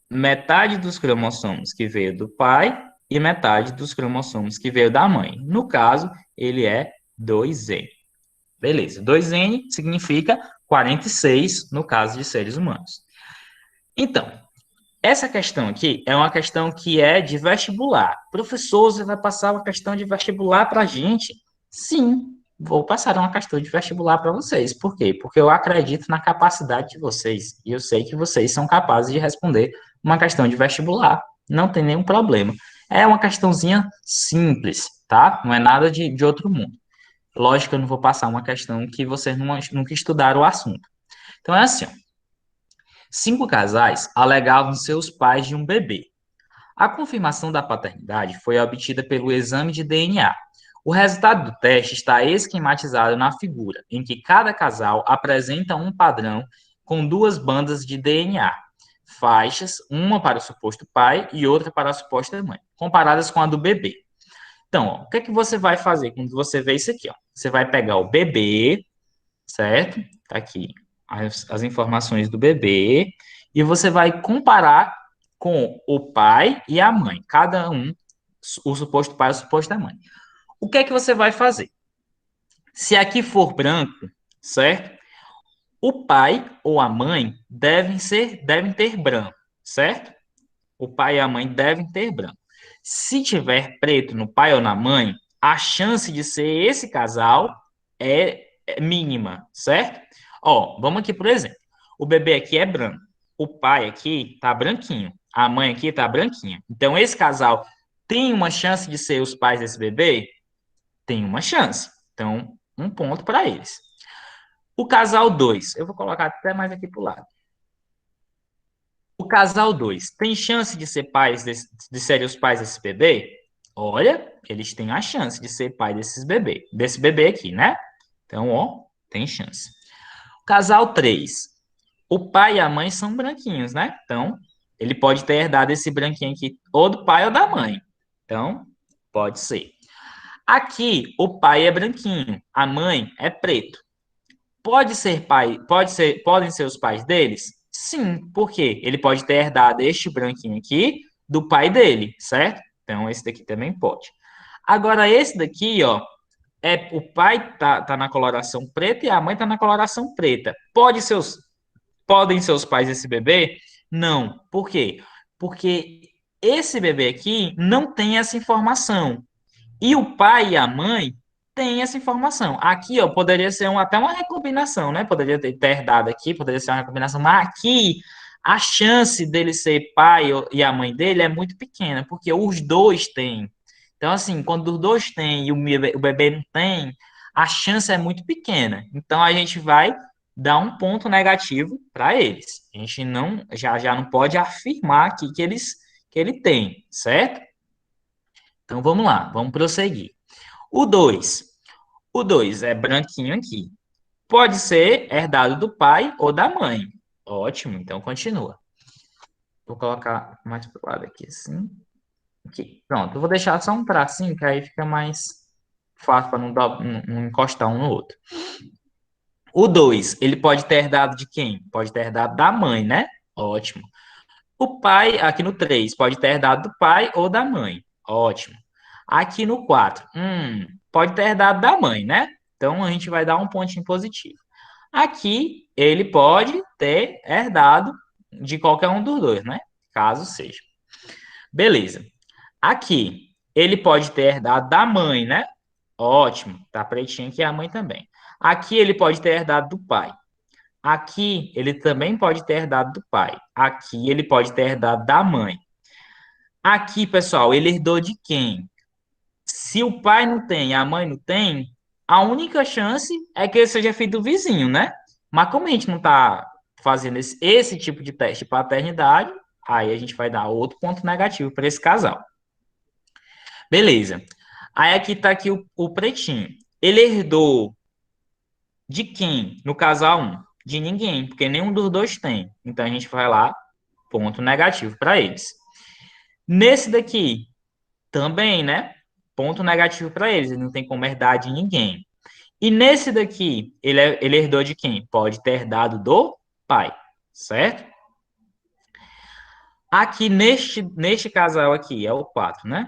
metade dos cromossomos que veio do pai e metade dos cromossomos que veio da mãe. No caso, ele é 2N. Beleza, 2N significa 46 no caso de seres humanos. Então, essa questão aqui é uma questão que é de vestibular. Professor, você vai passar uma questão de vestibular para a gente? Sim, vou passar uma questão de vestibular para vocês. Por quê? Porque eu acredito na capacidade de vocês. E eu sei que vocês são capazes de responder uma questão de vestibular. Não tem nenhum problema. É uma questãozinha simples, tá? Não é nada de outro mundo. Lógico que eu não vou passar uma questão que vocês nunca estudaram o assunto. Então, é assim, ó. 5 casais alegavam seus pais de um bebê. A confirmação da paternidade foi obtida pelo exame de DNA. O resultado do teste está esquematizado na figura, em que cada casal apresenta um padrão com 2 bandas de DNA, faixas, uma para o suposto pai e outra para a suposta mãe, comparadas com a do bebê. Então, ó, o que é que você vai fazer quando você vê isso aqui? Ó? Você vai pegar o bebê, certo? Tá aqui as informações do bebê, e você vai comparar com o pai e a mãe, cada um, o suposto pai e o suposto mãe. O que é que você vai fazer? Se aqui for branco, certo? O pai ou a mãe devem ter branco, certo? O pai e a mãe devem ter branco. Se tiver preto no pai ou na mãe, a chance de ser esse casal é mínima, certo? Ó, vamos aqui, por exemplo. O bebê aqui é branco. O pai aqui tá branquinho. A mãe aqui tá branquinha. Então, esse casal tem uma chance de ser os pais desse bebê? Tem uma chance. Então, um ponto para eles. O casal 2, eu vou colocar até mais aqui pro lado. O casal 2 tem chance de ser de serem os pais desse bebê? Olha, eles têm a chance de ser pai desse bebê aqui, né? Então, ó, tem chance. O casal 3, o pai e a mãe são branquinhos, né? Então, ele pode ter herdado esse branquinho aqui ou do pai ou da mãe. Então, pode ser. Aqui, o pai é branquinho, a mãe é preto. Podem ser os pais deles? Sim, porque ele pode ter herdado este branquinho aqui do pai dele, certo? Então, esse daqui também pode. Agora, esse daqui, ó, o pai tá na coloração preta e a mãe tá na coloração preta. Podem ser os pais desse bebê? Não. Por quê? Porque esse bebê aqui não tem essa informação. E o pai e a mãe têm essa informação. Aqui, ó, poderia ser até uma recombinação, né? Poderia ter herdado aqui, poderia ser uma recombinação, mas aqui a chance dele ser pai e a mãe dele é muito pequena, porque os dois têm. Então, assim, quando os dois têm e o bebê não tem, a chance é muito pequena. Então, a gente vai dar um ponto negativo para eles. A gente já não pode afirmar aqui que ele tem, certo? Então, vamos lá, vamos prosseguir. O 2. O 2 é branquinho aqui. Pode ser herdado do pai ou da mãe. Ótimo, então continua. Vou colocar mais para o lado aqui, assim. Aqui. Pronto, eu vou deixar só um tracinho, que aí fica mais fácil para não encostar um no outro. O 2, ele pode ter herdado de quem? Pode ter herdado da mãe, né? Ótimo. O pai, aqui no 3, pode ter herdado do pai ou da mãe. Ótimo. Aqui no 4, pode ter herdado da mãe, né? Então, a gente vai dar um pontinho positivo. Aqui, ele pode ter herdado de qualquer um dos dois, né? Caso seja. Beleza. Aqui, ele pode ter herdado da mãe, né? Ótimo. Tá pretinho aqui a mãe também. Aqui, ele pode ter herdado do pai. Aqui, ele também pode ter herdado do pai. Aqui, ele pode ter herdado da mãe. Aqui, pessoal, ele herdou de quem? Se o pai não tem e a mãe não tem, a única chance é que ele seja filho do vizinho, né? Mas como a gente não está fazendo esse tipo de teste de paternidade, aí a gente vai dar outro ponto negativo para esse casal. Beleza. Aí aqui está aqui o pretinho. Ele herdou de quem no casal 1? De ninguém, porque nenhum dos dois tem. Então a gente vai lá, ponto negativo para eles. Nesse daqui, também, né? Ponto negativo para eles, ele não tem como herdar de ninguém. E nesse daqui, ele herdou de quem? Pode ter herdado do pai, certo? Aqui, neste casal aqui, é o 4, né?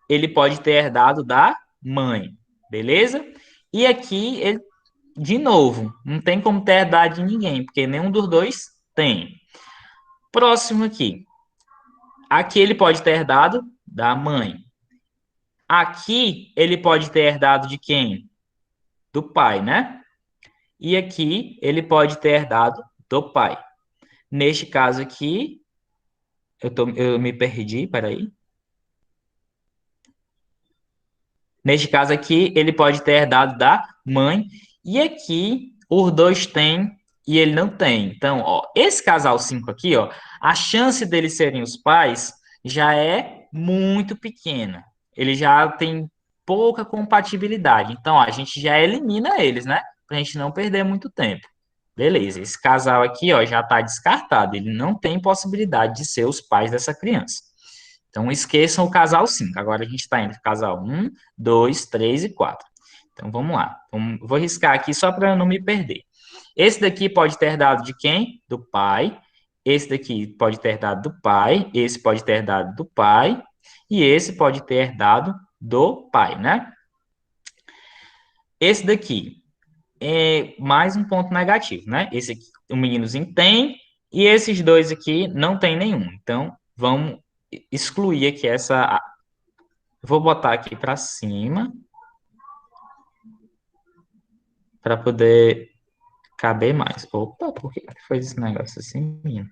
Ele pode ter herdado da mãe, beleza? E aqui, ele, de novo, não tem como ter herdado de ninguém, porque nenhum dos dois tem. Próximo aqui. Aqui ele pode ter herdado da mãe. Aqui ele pode ter herdado de quem? Do pai, né? E aqui ele pode ter herdado do pai. Neste caso aqui, eu me perdi, peraí. Neste caso aqui, ele pode ter herdado da mãe. E aqui, os dois têm e ele não tem. Então, ó, esse casal 5 aqui, ó, a chance deles serem os pais já é muito pequena. Ele já tem pouca compatibilidade. Então, ó, a gente já elimina eles, né? Pra gente não perder muito tempo. Beleza, esse casal aqui, ó, já está descartado. Ele não tem possibilidade de ser os pais dessa criança. Então, esqueçam o casal 5. Agora a gente está entre o casal 1, 2, 3 e 4. Então, vamos lá. Vou riscar aqui só para não me perder. Esse daqui pode ter dado de quem? Do pai. Esse daqui pode ter dado do pai. Esse pode ter dado do pai. E esse pode ter dado do pai, né? Esse daqui é mais um ponto negativo, né? Esse aqui, o meninozinho tem. E esses dois aqui não tem nenhum. Então, vamos excluir aqui essa. Vou botar aqui para cima para poder caber mais. Opa, por que foi esse negócio assim, menino?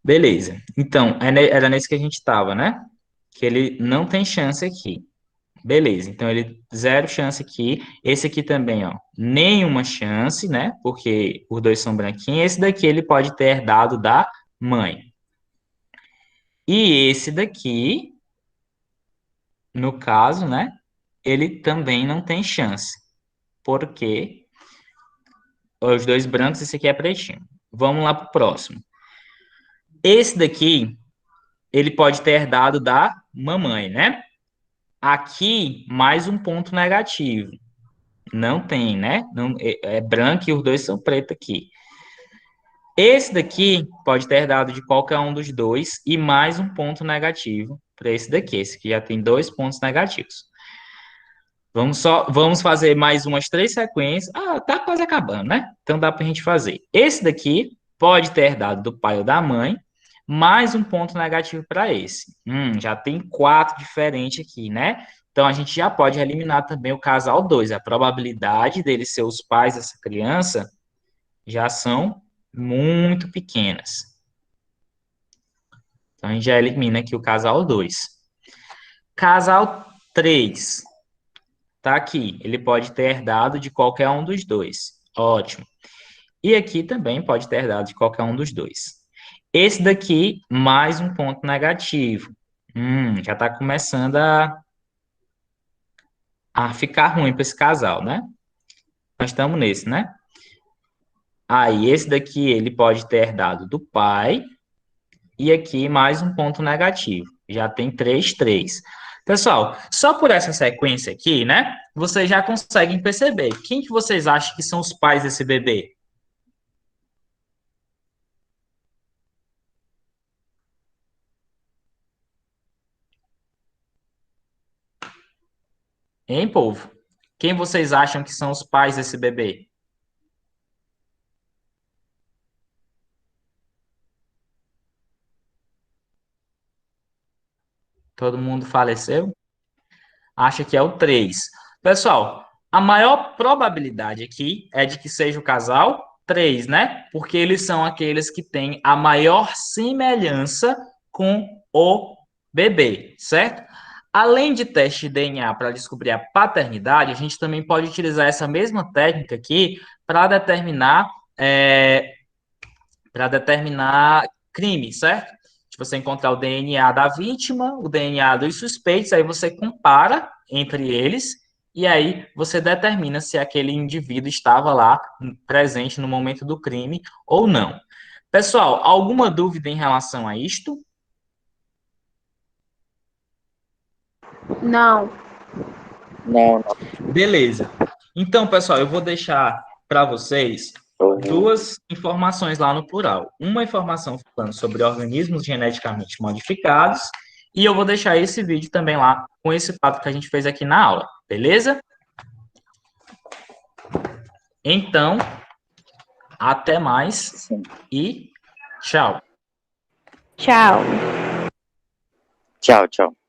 Beleza. Então, era nesse que a gente estava, né? Que ele não tem chance aqui. Beleza, então ele zero chance aqui. Esse aqui também, ó, nenhuma chance, né? Porque os dois são branquinhos. Esse daqui ele pode ter herdado da mãe. E esse daqui, no caso, né? Ele também não tem chance. Porque os dois brancos, esse aqui é pretinho. Vamos lá pro próximo. Esse daqui, ele pode ter herdado da mamãe, né? Aqui, mais um ponto negativo. Não tem, né? Não, é branco e os dois são preto aqui. Esse daqui pode ter dado de qualquer um dos dois e mais um ponto negativo para esse daqui. Esse aqui já tem 2 pontos negativos. Vamos fazer mais umas 3 sequências. Ah, tá quase acabando, né? Então dá para a gente fazer. Esse daqui pode ter dado do pai ou da mãe, mais um ponto negativo para esse. Já tem 4 diferentes aqui, né? Então a gente já pode eliminar também o casal 2. A probabilidade deles ser os pais dessa criança já são muito pequenas. Então a gente já elimina aqui o casal 2. Casal 3. Tá aqui. Ele pode ter herdado de qualquer um dos dois. Ótimo. E aqui também pode ter herdado de qualquer um dos dois. Esse daqui, mais um ponto negativo. Já está começando a ficar ruim para esse casal, né? Nós estamos nesse, né? Aí, esse daqui, ele pode ter herdado do pai. E aqui, mais um ponto negativo. Já tem 3, 3. Pessoal, só por essa sequência aqui, né? Vocês já conseguem perceber. Quem que vocês acham que são os pais desse bebê? Hein, povo? Quem vocês acham que são os pais desse bebê? Todo mundo faleceu? Acha que é o 3. Pessoal, a maior probabilidade aqui é de que seja o casal 3, né? Porque eles são aqueles que têm a maior semelhança com o bebê, certo? Além de teste de DNA para descobrir a paternidade, a gente também pode utilizar essa mesma técnica aqui para determinar crime, certo? Se você encontrar o DNA da vítima, o DNA dos suspeitos, aí você compara entre eles e aí você determina se aquele indivíduo estava lá presente no momento do crime ou não. Pessoal, alguma dúvida em relação a isto? Não. Não, Beleza. Então, pessoal, eu vou deixar para vocês não. duas informações lá no plural. Uma informação falando sobre organismos geneticamente modificados, e eu vou deixar esse vídeo também lá com esse fato que a gente fez aqui na aula, beleza? Então, até mais Sim. e tchau. Tchau. Tchau, tchau.